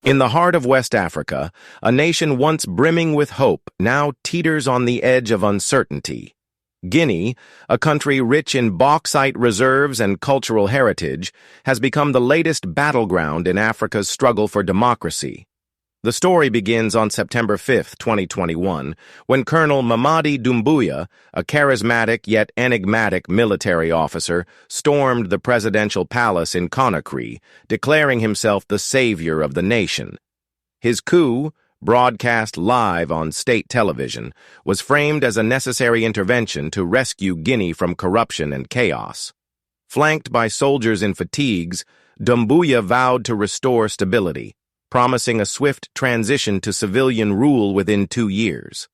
In the heart of West Africa, a nation once brimming with hope now teeters on the edge of uncertainty. Guinea, a country rich in bauxite reserves and cultural heritage, has become the latest battleground in Africa's struggle for democracy. The story begins on September 5, 2021, when Colonel Mamadi Dumbuya, a charismatic yet enigmatic military officer, stormed the presidential palace in Conakry, declaring himself the savior of the nation. His coup, broadcast live on state television, was framed as a necessary intervention to rescue Guinea from corruption and chaos. Flanked by soldiers in fatigues, Dumbuya vowed to restore stability, promising a swift transition to civilian rule within 2 years.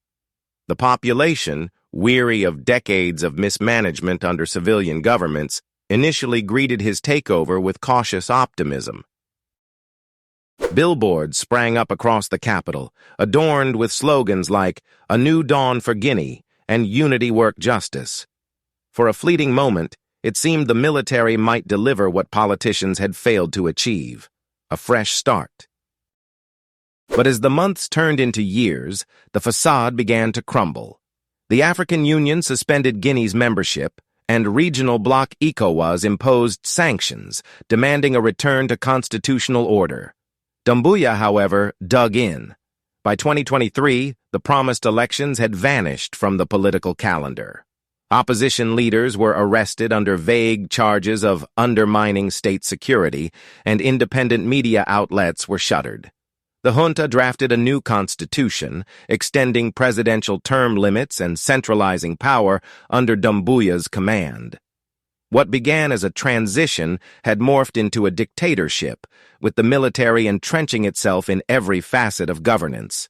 The population, weary of decades of mismanagement under civilian governments, initially greeted his takeover with cautious optimism. Billboards sprang up across the capital, adorned with slogans like "A New Dawn for Guinea" and "Unity Work Justice." For a fleeting moment, it seemed the military might deliver what politicians had failed to achieve: a fresh start. But as the months turned into years, the facade began to crumble. The African Union suspended Guinea's membership, and regional bloc ECOWAS imposed sanctions, demanding a return to constitutional order. Dumbuya, however, dug in. By 2023, the promised elections had vanished from the political calendar. Opposition leaders were arrested under vague charges of undermining state security, and independent media outlets were shuttered. The junta drafted a new constitution, extending presidential term limits and centralizing power under Dumbuya's command. What began as a transition had morphed into a dictatorship, with the military entrenching itself in every facet of governance.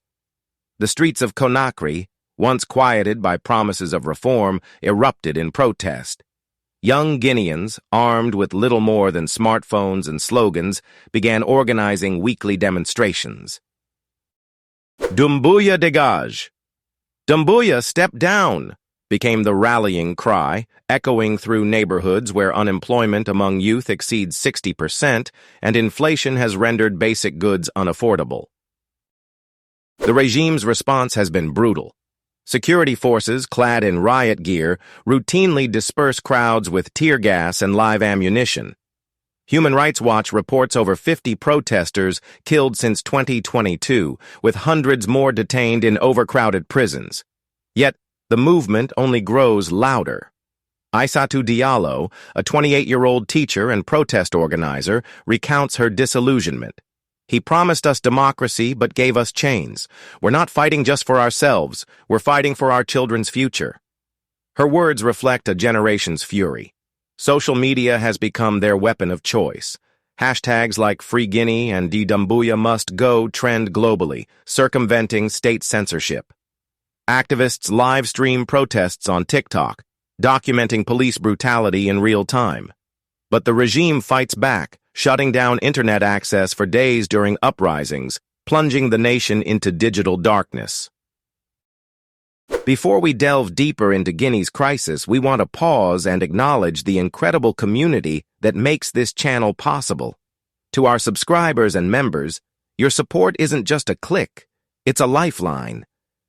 The streets of Conakry, once quieted by promises of reform, erupted in protest. Young Guineans, armed with little more than smartphones and slogans, began organizing weekly demonstrations. "Dumbuya dégage! Dumbuya, step down!" became the rallying cry, echoing through neighborhoods where unemployment among youth exceeds 60% and inflation has rendered basic goods unaffordable. The regime's response has been brutal. Security forces, clad in riot gear, routinely disperse crowds with tear gas and live ammunition. Human Rights Watch reports over 50 protesters killed since 2022, with hundreds more detained in overcrowded prisons. Yet, the movement only grows louder. Aissatou Diallo, a 28-year-old teacher and protest organizer, recounts her disillusionment. "He promised us democracy but gave us chains. We're not fighting just for ourselves, we're fighting for our children's future." Her words reflect a generation's fury. Social media has become their weapon of choice. Hashtags like Free Guinea and Dumbuya Must Go trend globally, circumventing state censorship. Activists live stream protests on TikTok, documenting police brutality in real time. But the regime fights back, shutting down internet access for days during uprisings, plunging the nation into digital darkness. Before we delve deeper into Guinea's crisis, we want to pause and acknowledge the incredible community that makes this channel possible. To our subscribers and members, your support isn't just a click, it's a lifeline.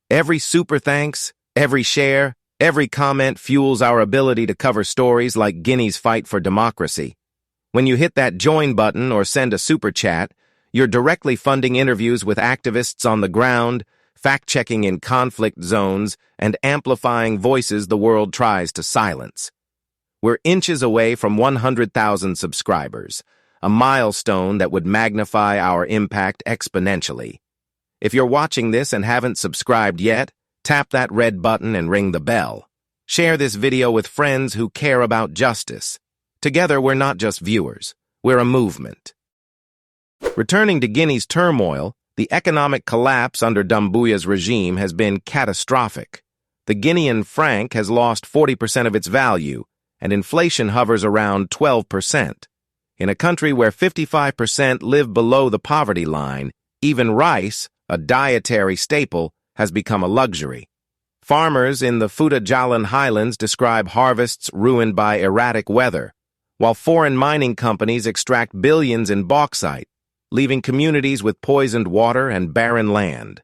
Every super thanks, every share, every comment fuels our ability to cover stories like Guinea's fight for democracy. When you hit that join button or send a super chat, you're directly funding interviews with activists on the ground, fact-checking in conflict zones, and amplifying voices the world tries to silence. We're inches away from 100,000 subscribers, a milestone that would magnify our impact exponentially. If you're watching this and haven't subscribed yet, tap that red button and ring the bell. Share this video with friends who care about justice. Together, we're not just viewers, we're a movement. Returning to Guinea's turmoil, the economic collapse under Dumbuya's regime has been catastrophic. The Guinean franc has lost 40% of its value, and inflation hovers around 12%. In a country where 55% live below the poverty line, even rice, a dietary staple, has become a luxury. Farmers in the Fouta Djallon highlands describe harvests ruined by erratic weather, while foreign mining companies extract billions in bauxite, leaving communities with poisoned water and barren land.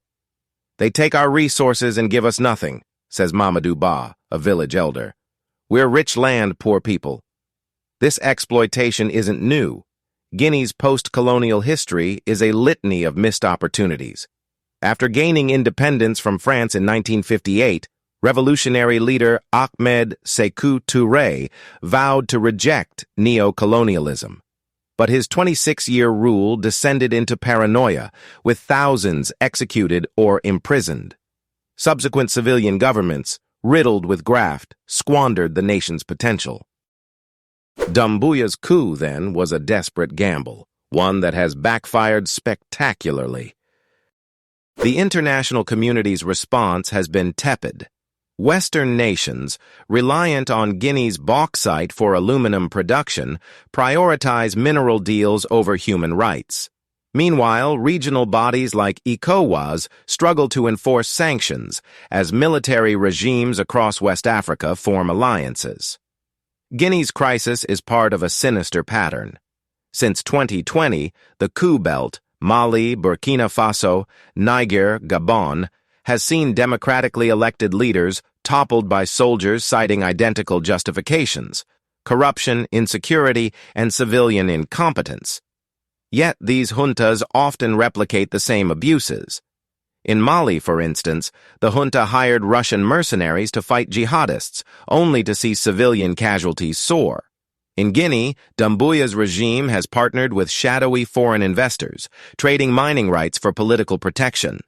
"They take our resources and give us nothing," says Mamadou Ba, a village elder. "We're rich land, poor people." This exploitation isn't new. Guinea's post-colonial history is a litany of missed opportunities. After gaining independence from France in 1958, revolutionary leader Ahmed Sékou Touré vowed to reject neo-colonialism. But his 26-year rule descended into paranoia, with thousands executed or imprisoned. Subsequent civilian governments, riddled with graft, squandered the nation's potential. Dumbuya's coup, then, was a desperate gamble, one that has backfired spectacularly. The international community's response has been tepid. Western nations, reliant on Guinea's bauxite for aluminum production, prioritize mineral deals over human rights. Meanwhile, regional bodies like ECOWAS struggle to enforce sanctions as military regimes across West Africa form alliances. Guinea's crisis is part of a sinister pattern. Since 2020, the Coup belt, Mali, Burkina Faso, Niger, Gabon, has seen democratically elected leaders toppled by soldiers citing identical justifications: corruption, insecurity, and civilian incompetence. Yet these juntas often replicate the same abuses. In Mali, for instance, the junta hired Russian mercenaries to fight jihadists, only to see civilian casualties soar. In Guinea, Dumbuya's regime has partnered with shadowy foreign investors, trading mining rights for political protection.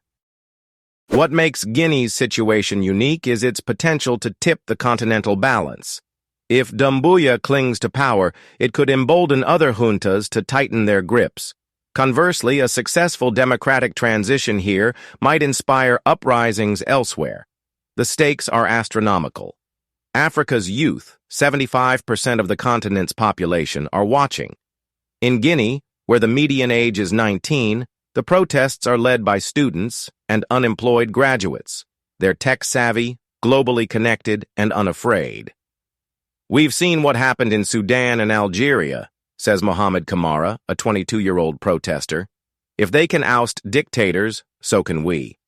What makes Guinea's situation unique is its potential to tip the continental balance. If Dumbuya clings to power, it could embolden other juntas to tighten their grips. Conversely, a successful democratic transition here might inspire uprisings elsewhere. The stakes are astronomical. Africa's youth, 75% of the continent's population, are watching. In Guinea, where the median age is 19, the protests are led by students and unemployed graduates. They're tech-savvy, globally connected, and unafraid. "We've seen what happened in Sudan and Algeria," says Mohamed Kamara, a 22-year-old protester. "If they can oust dictators, so can we."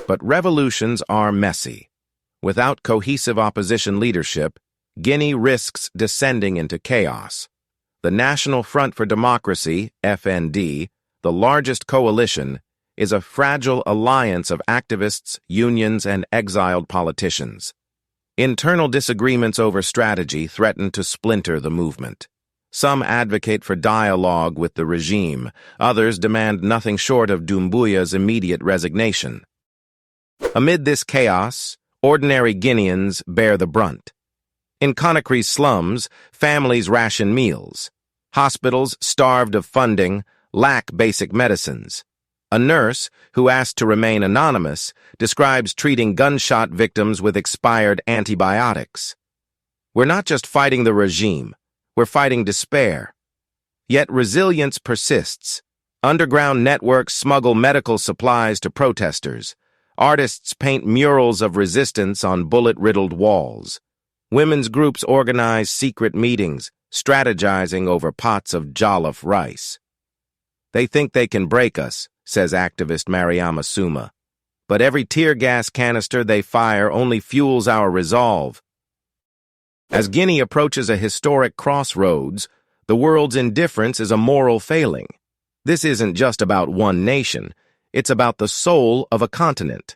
But revolutions are messy. Without cohesive opposition leadership, Guinea risks descending into chaos. The National Front for Democracy, FND, the largest coalition, is a fragile alliance of activists, unions, and exiled politicians. Internal disagreements over strategy threaten to splinter the movement. Some advocate for dialogue with the regime, others demand nothing short of Dumbuya's immediate resignation. Amid this chaos, ordinary Guineans bear the brunt. In Conakry's slums, families ration meals. Hospitals, starved of funding, lack basic medicines. A nurse, who asked to remain anonymous, describes treating gunshot victims with expired antibiotics. "We're not just fighting the regime, we're fighting despair." Yet resilience persists. Underground networks smuggle medical supplies to protesters. Artists paint murals of resistance on bullet-riddled walls. Women's groups organize secret meetings, strategizing over pots of jollof rice. "They think they can break us," says activist Mariama Suma. "But every tear gas canister they fire only fuels our resolve." As Guinea approaches a historic crossroads, the world's indifference is a moral failing. This isn't just about one nation, it's about the soul of a continent.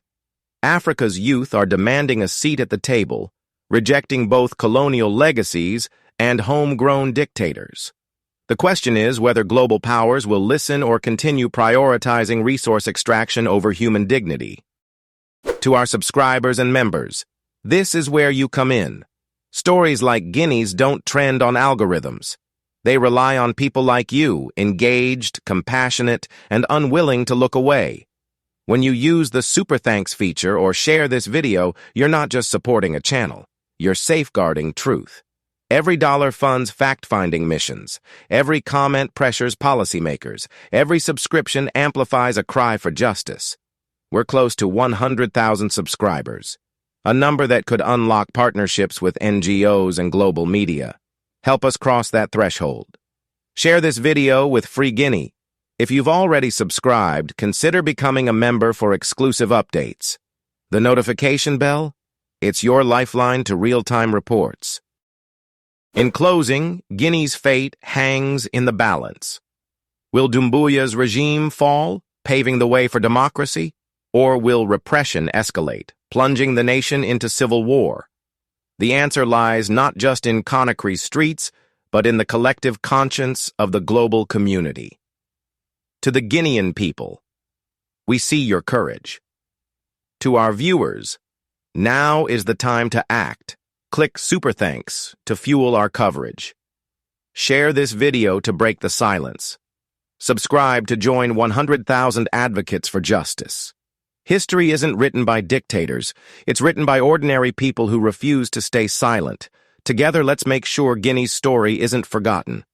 Africa's youth are demanding a seat at the table, rejecting both colonial legacies and homegrown dictators. The question is whether global powers will listen or continue prioritizing resource extraction over human dignity. To our subscribers and members, this is where you come in. Stories like Guinea's don't trend on algorithms. They rely on people like you, engaged, compassionate, and unwilling to look away. When you use the Super Thanks feature or share this video, you're not just supporting a channel, you're safeguarding truth. Every dollar funds fact-finding missions. Every comment pressures policymakers. Every subscription amplifies a cry for justice. We're close to 100,000 subscribers, a number that could unlock partnerships with NGOs and global media. Help us cross that threshold. Share this video with Free Guinea. If you've already subscribed, consider becoming a member for exclusive updates. The notification bell? It's your lifeline to real-time reports. In closing, Guinea's fate hangs in the balance. Will Dumbuya's regime fall, paving the way for democracy? Or will repression escalate, plunging the nation into civil war? The answer lies not just in Conakry's streets, but in the collective conscience of the global community. To the Guinean people, we see your courage. To our viewers, now is the time to act. Click Super Thanks to fuel our coverage. Share this video to break the silence. Subscribe to join 100,000 advocates for justice. History isn't written by dictators. It's written by ordinary people who refuse to stay silent. Together, let's make sure Guinea's story isn't forgotten.